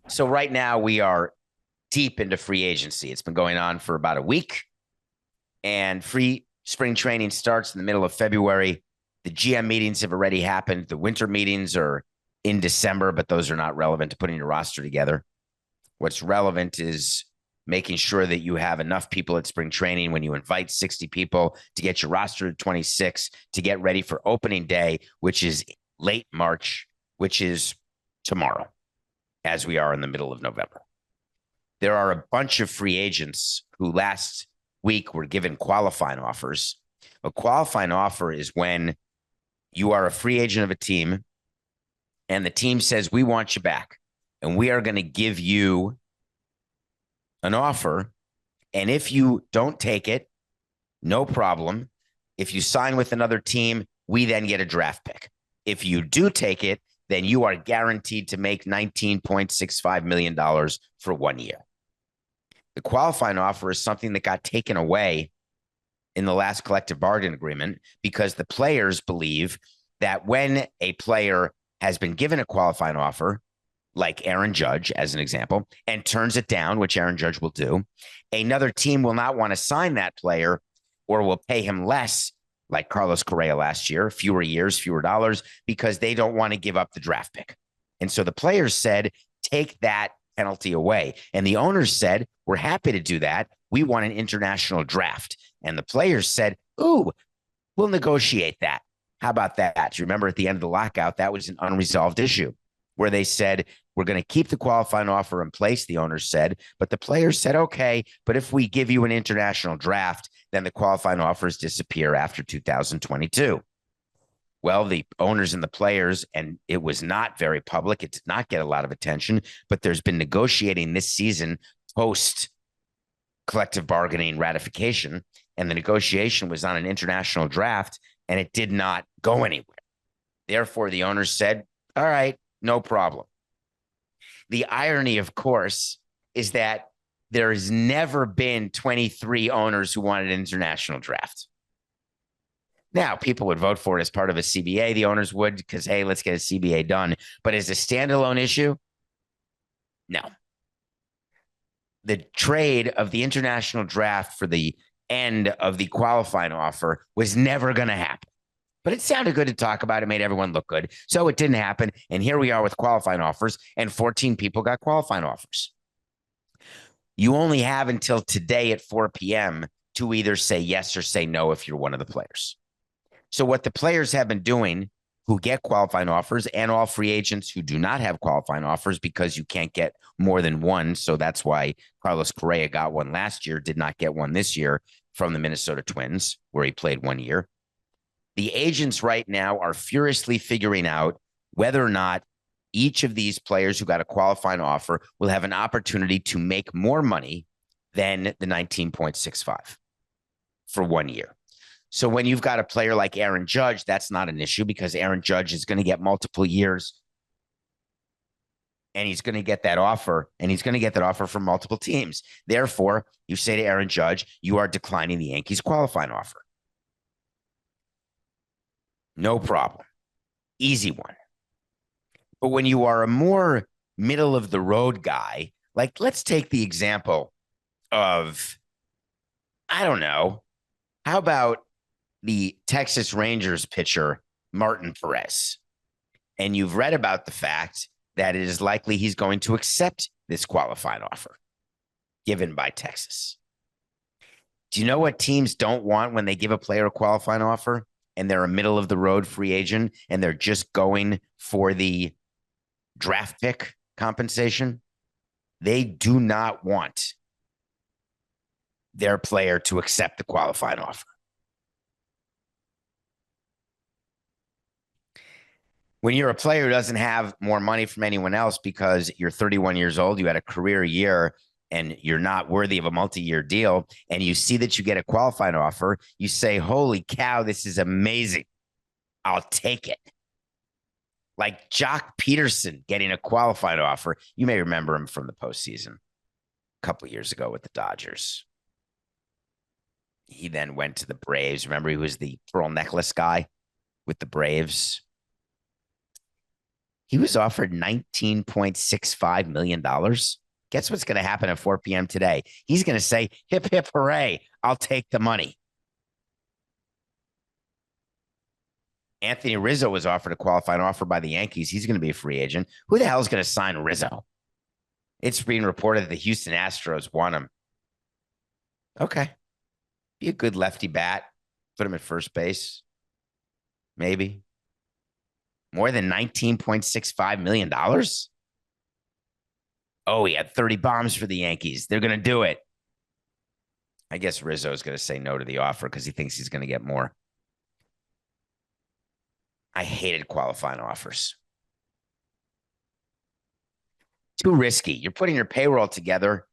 So right now we are deep into free agency. It's been going on for about a week, and free spring training starts in the middle of February. The GM meetings have already happened. The winter meetings are in December, but those are not relevant to putting your roster together. What's relevant is making sure that you have enough people at spring training when you invite 60 people to get your roster to 26 to get ready for opening day, which is late March, which is tomorrow, as we are in the middle of November. There are a bunch of free agents who last week were given qualifying offers. A qualifying offer is when you are a free agent of a team and the team says, we want you back and we are going to give you an offer. And if you don't take it, no problem. If you sign with another team, we then get a draft pick. If you do take it, then you are guaranteed to make $19.65 million for 1 year. The qualifying offer is something that got taken away in the last collective bargaining agreement because the players believe that when a player has been given a qualifying offer, like Aaron Judge, as an example, and turns it down, which Aaron Judge will do, another team will not want to sign that player or will pay him less, like Carlos Correa last year, fewer years, fewer dollars, because they don't want to give up the draft pick. And so the players said, take that penalty away. And the owners said, we're happy to do that. We want an international draft. And the players said, ooh, we'll negotiate that. How about that? Do you remember at the end of the lockout, that was an unresolved issue where they said, we're going to keep the qualifying offer in place, the owners said, but the players said, okay, but if we give you an international draft, then the qualifying offers disappear after 2022. Well, the owners and the players, and it was not very public. It did not get a lot of attention, but there's been negotiating this season post collective bargaining ratification, and the negotiation was on an international draft, and it did not go anywhere. Therefore, the owners said, all right, no problem. The irony, of course, is that there has never been 23 owners who wanted an international draft. Now, people would vote for it as part of a CBA. The owners would because, hey, let's get a CBA done. But as a standalone issue, no. The trade of the international draft for the end of the qualifying offer was never going to happen. But it sounded good to talk about. It made everyone look good. So it didn't happen. And here we are with qualifying offers, and 14 people got qualifying offers. You only have until today at 4 p.m. to either say yes or say no if you're one of the players. So what the players have been doing who get qualifying offers, and all free agents who do not have qualifying offers because you can't get more than one. So that's why Carlos Correa got one last year, did not get one this year from the Minnesota Twins, where he played 1 year. The agents right now are furiously figuring out whether or not each of these players who got a qualifying offer will have an opportunity to make more money than the 19.65 for 1 year. So when you've got a player like Aaron Judge, that's not an issue because Aaron Judge is going to get multiple years and he's going to get that offer, and he's going to get that offer from multiple teams. Therefore, you say to Aaron Judge, you are declining the Yankees qualifying offer. No problem. Easy one. But when you are a more middle of the road guy, like let's take the example of, I don't know, how about the Texas Rangers pitcher, Martin Perez? And you've read about the fact that it is likely he's going to accept this qualifying offer given by Texas. Do you know what teams don't want when they give a player a qualifying offer and they're a middle of the road free agent and they're just going for the draft pick compensation? They do not want their player to accept the qualifying offer. When you're a player who doesn't have more money from anyone else because you're 31 years old, you had a career year, and you're not worthy of a multi-year deal, and you see that you get a qualifying offer, you say, holy cow, this is amazing. I'll take it. Like Jock Peterson getting a qualifying offer. You may remember him from the postseason a couple of years ago with the Dodgers. He then went to the Braves. Remember, he was the pearl necklace guy with the Braves. He was offered $19.65 million. Guess what's going to happen at 4 p.m. today? He's going to say, hip, hip, hooray. I'll take the money. Anthony Rizzo was offered a qualifying offer by the Yankees. He's going to be a free agent. Who the hell is going to sign Rizzo? It's being reported that the Houston Astros want him. Okay. Be a good lefty bat. Put him at first base. Maybe. More than $19.65 million? Oh, he had 30 bombs for the Yankees. They're going to do it. I guess Rizzo is going to say no to the offer because he thinks he's going to get more. I hated qualifying offers. Too risky. You're putting your payroll together.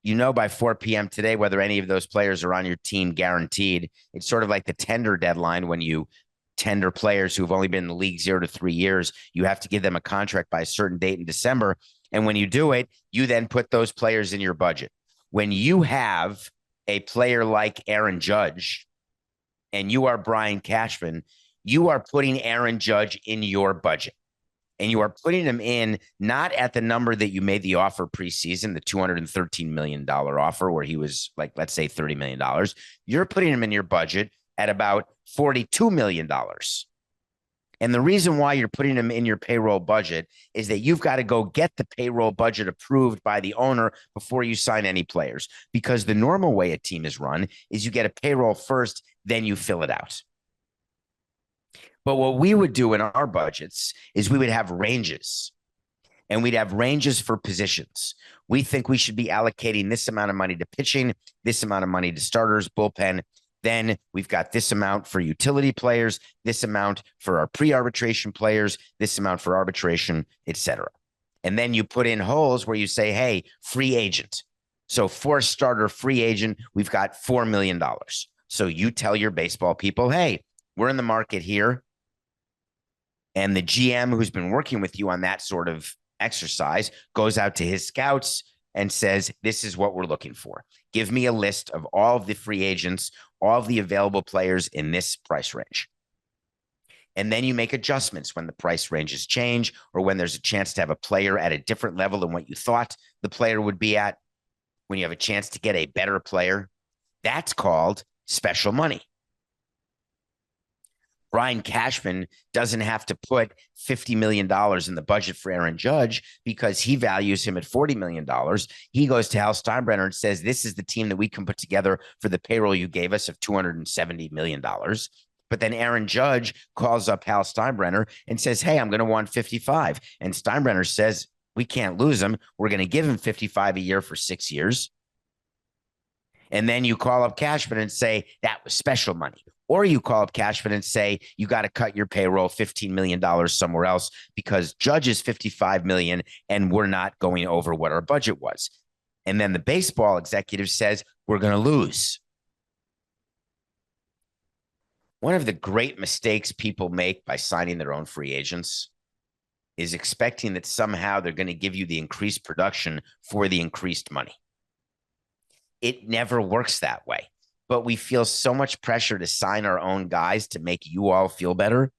You know by 4 p.m. today whether any of those players are on your team guaranteed. It's sort of like the tender deadline when you tender players who've only been in the league 0 to 3 years. You have to give them a contract by a certain date in December. And when you do it, you then put those players in your budget. When you have a player like Aaron Judge and you are Brian Cashman, you are putting Aaron Judge in your budget. And you are putting him in not at the number that you made the offer preseason, the $213 million offer, where he was like, let's say $30 million. You're putting him in your budget at about $42 million. And the reason why you're putting him in your payroll budget is that you've got to go get the payroll budget approved by the owner before you sign any players. Because the normal way a team is run is you get a payroll first, then you fill it out. But what we would do in our budgets is we would have ranges, and we'd have ranges for positions. We think we should be allocating this amount of money to pitching, this amount of money to starters, bullpen. Then we've got this amount for utility players, this amount for our pre-arbitration players, this amount for arbitration, etc. And then you put in holes where you say, hey, free agent. So for starter free agent, we've got $4 million. So you tell your baseball people, hey, we're in the market here. And the GM who's been working with you on that sort of exercise goes out to his scouts and says, this is what we're looking for. Give me a list of all of the free agents, all of the available players in this price range. And then you make adjustments when the price ranges change or when there's a chance to have a player at a different level than what you thought the player would be at, when you have a chance to get a better player. That's called special money. Brian Cashman doesn't have to put $50 million in the budget for Aaron Judge because he values him at $40 million. He goes to Hal Steinbrenner and says, this is the team that we can put together for the payroll you gave us of $270 million. But then Aaron Judge calls up Hal Steinbrenner and says, hey, I'm going to want 55. And Steinbrenner says, we can't lose him. We're going to give him 55 a year for 6 years. And then you call up Cashman and say, that was special money. Or you call up Cashman and say, you got to cut your payroll $15 million somewhere else because Judge is $55 million and we're not going over what our budget was. And then the baseball executive says, we're going to lose. One of the great mistakes people make by signing their own free agents is expecting that somehow they're going to give you the increased production for the increased money. It never works that way. But we feel so much pressure to sign our own guys to make you all feel better.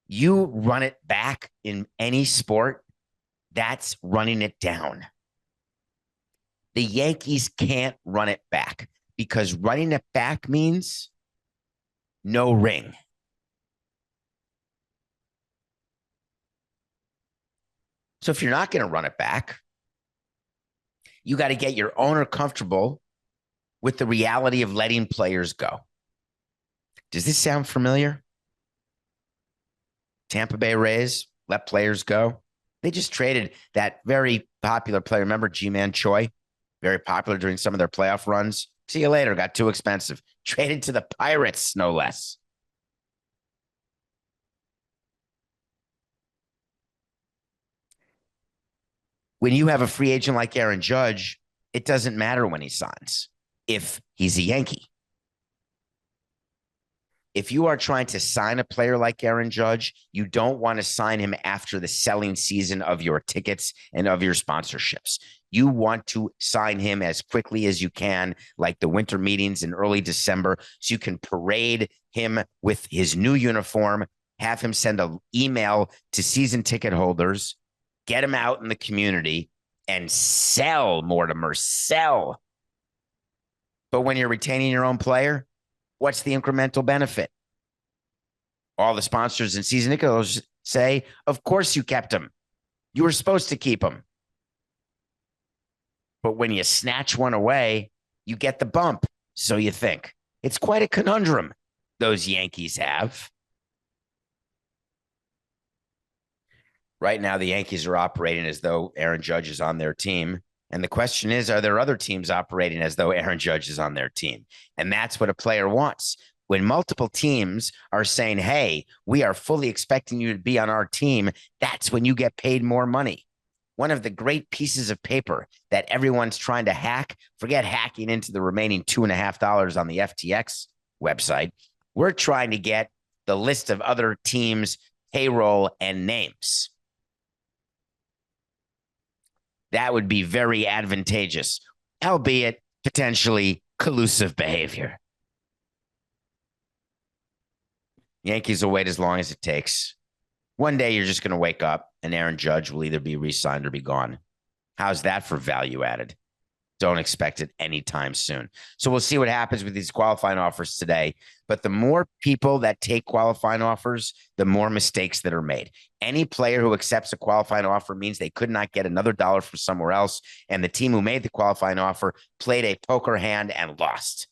You run it back in any sport, that's running it down. The Yankees can't run it back because running it back means no ring. So if you're not going to run it back, you got to get your owner comfortable with the reality of letting players go. Does this sound familiar? Tampa Bay Rays let players go. They just traded that very popular player. Remember G-Man Choi? Very popular during some of their playoff runs. See you later. Got too expensive. Traded to the Pirates, no less. When you have a free agent like Aaron Judge, it doesn't matter when he signs if he's a Yankee. If you are trying to sign a player like Aaron Judge, you don't want to sign him after the selling season of your tickets and of your sponsorships. You want to sign him as quickly as you can, like the winter meetings in early December, so you can parade him with his new uniform have him send an email to season ticket holders, get him out in the community, and sell, Mortimer, sell. But when you're retaining your own player, what's the incremental benefit? All the sponsors and season ticket holders say, of course you kept him. You were supposed to keep him. But when you snatch one away, you get the bump. So you think. It's quite a conundrum those Yankees have. Right now, the Yankees are operating as though Aaron Judge is on their team. And the question is, are there other teams operating as though Aaron Judge is on their team? And that's what a player wants. When multiple teams are saying, hey, we are fully expecting you to be on our team, that's when you get paid more money. One of the great pieces of paper that everyone's trying to hack, forget hacking into the remaining $2.50 on the FTX website. We're trying to get the list of other teams' payroll and names. That would be very advantageous, albeit potentially collusive behavior. Yankees will wait as long as it takes. One day you're just going to wake up and Aaron Judge will either be re-signed or be gone. How's that for value added? Don't expect it anytime soon. So we'll see what happens with these qualifying offers today. But the more people that take qualifying offers, the more mistakes that are made. Any player who accepts a qualifying offer means they could not get another dollar from somewhere else. And the team who made the qualifying offer played a poker hand and lost.